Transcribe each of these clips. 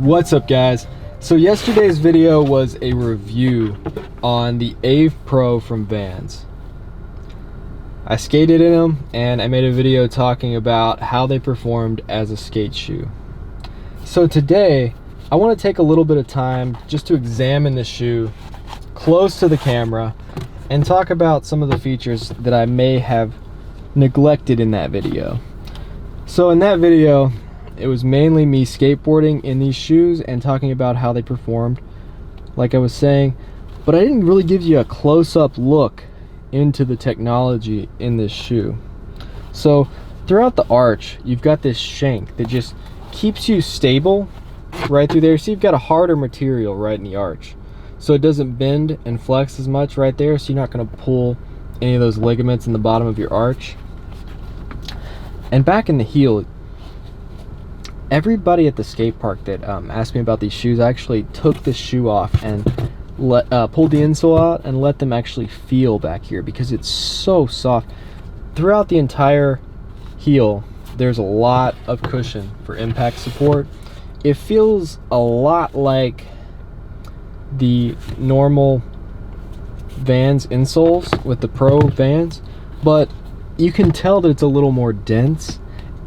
What's up, guys? So yesterday's video was a review on the AVE Pro from VANS. I skated in them and I made a video talking about how they performed as a skate shoe. So today I want to take a little bit of time just to examine the shoe close to the camera and talk about some of the features that I may have neglected in that video. So in that video, it was mainly me skateboarding in these shoes and talking about how they performed, like I was saying, but I didn't really give you a close-up look into the technology in this shoe. So throughout the arch, you've got this shank that just keeps you stable right through there. So you've got a harder material right in the arch, so it doesn't bend and flex as much right there, so you're not going to pull any of those ligaments in the bottom of your arch. And back in the heel, everybody at the skate park that asked me about these shoes, I actually took the shoe off and pulled the insole out and let them actually feel back here, because it's so soft. Throughout the entire heel, there's a lot of cushion for impact support. It feels a lot like the normal VANS insoles with the Pro VANS, but you can tell that it's a little more dense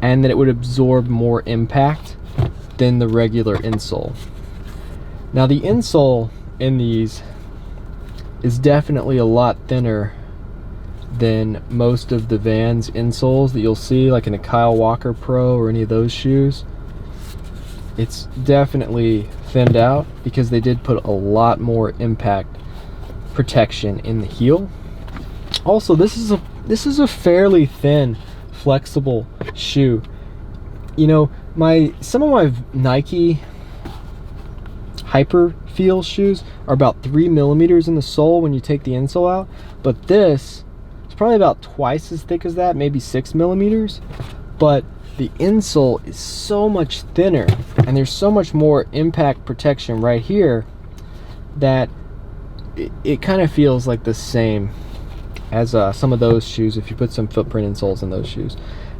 and that it would absorb more impact than the regular insole. Now the insole in these is definitely a lot thinner than most of the VANS insoles that you'll see, like in a Kyle Walker Pro or any of those shoes. It's definitely thinned out because they did put a lot more impact protection in the heel. Also, this is a fairly thin, flexible shoe. You know, some of my Nike Hyper Feel shoes are about 3 millimeters in the sole when you take the insole out, but this is probably about twice as thick as that, maybe 6 millimeters. But the insole is so much thinner and there's so much more impact protection right here that it kind of feels like the same as some of those shoes if you put some footprint insoles in those shoes.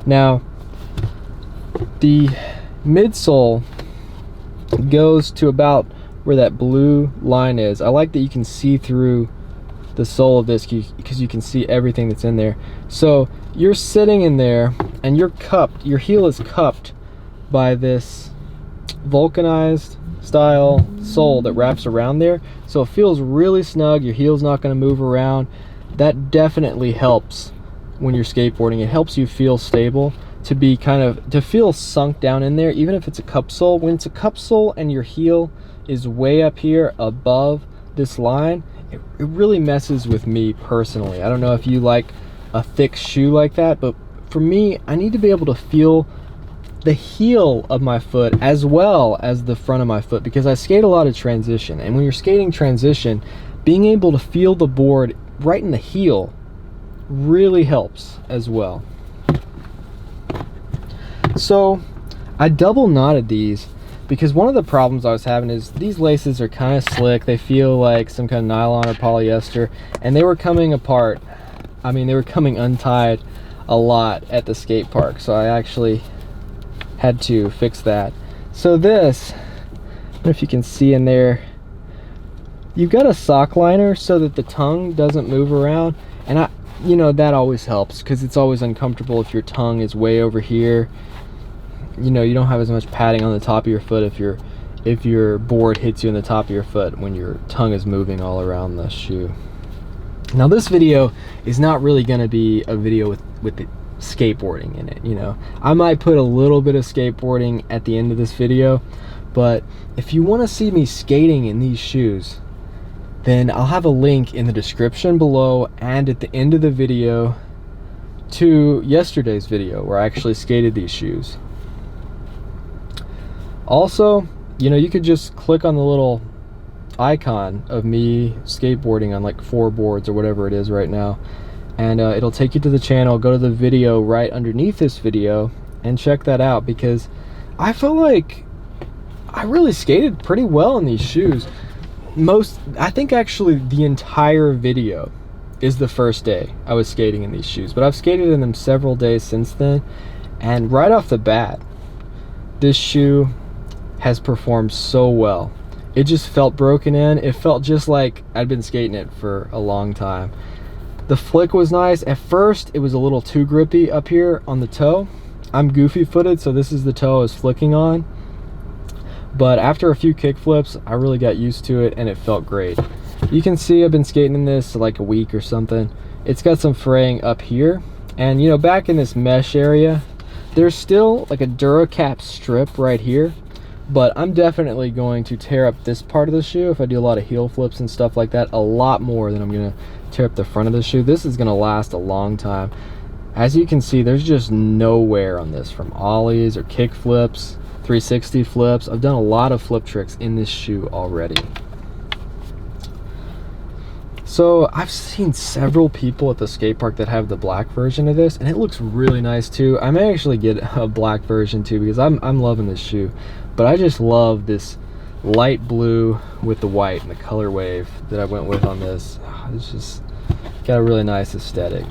Now, the midsole goes to about where that blue line is. I like that you can see through the sole of this because you can see everything that's in there. So you're sitting in there and you're cupped, your heel is cupped by this vulcanized style sole that wraps around there, so it feels really snug. Your heel's not going to move around. That definitely helps when you're skateboarding. It helps you feel stable, to be to feel sunk down in there, even if it's a cup sole. When it's a cup sole and your heel is way up here above this line, it really messes with me personally. I don't know if you like a thick shoe like that, but for me, I need to be able to feel the heel of my foot as well as the front of my foot, because I skate a lot of transition, and when you're skating transition, being able to feel the board right in the heel really helps as well. So I double knotted these because one of the problems I was having is these laces are kind of slick. They feel like some kind of nylon or polyester, and they were coming apart. I mean, they were coming untied a lot at the skate park, so I actually had to fix that. So this, I don't know if you can see in there, you've got a sock liner so that the tongue doesn't move around, and you know, that always helps because it's always uncomfortable if your tongue is way over here. You know, you don't have as much padding on the top of your foot if your board hits you in the top of your foot when your tongue is moving all around the shoe. Now this video is not really going to be a video with the skateboarding in it. You know, I might put a little bit of skateboarding at the end of this video, but if you want to see me skating in these shoes, then I'll have a link in the description below and at the end of the video to yesterday's video where I actually skated these shoes. Also, you know, you could just click on the little icon of me skateboarding on like 4 boards or whatever it is right now, and it'll take you to the channel. Go to the video right underneath this video and check that out, because I felt like I really skated pretty well in these shoes. I think actually the entire video is the first day I was skating in these shoes, but I've skated in them several days since then, and right off the bat, this shoe has performed so well. It just felt broken in. It felt just like I'd been skating it for a long time. The flick was nice. At first, it was a little too grippy up here on the toe. I'm goofy footed, so this is the toe I was flicking on. But after a few kick flips, I really got used to it and it felt great. You can see I've been skating in this like a week or something. It's got some fraying up here. And you know, back in this mesh area, there's still like a DuraCap strip right here. But I'm definitely going to tear up this part of the shoe if I do a lot of heel flips and stuff like that, a lot more than I'm gonna tear up the front of the shoe. This is gonna last a long time. As you can see, there's just no wear on this from ollies or kick flips, 360 flips. I've done a lot of flip tricks in this shoe already. So I've seen several people at the skate park that have the black version of this, and it looks really nice too. I may actually get a black version too because I'm loving this shoe. But I just love this light blue with the white and the color wave that I went with on this. It's just got a really nice aesthetic.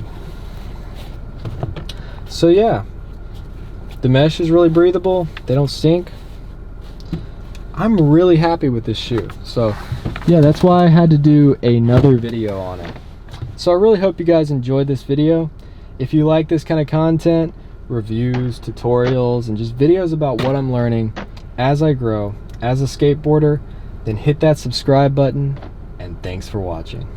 So yeah, the mesh is really breathable. They don't stink. I'm really happy with this shoe. So yeah, that's why I had to do another video on it. So I really hope you guys enjoyed this video. If you like this kind of content, reviews, tutorials, and just videos about what I'm learning as I grow as a skateboarder, then hit that subscribe button, and thanks for watching.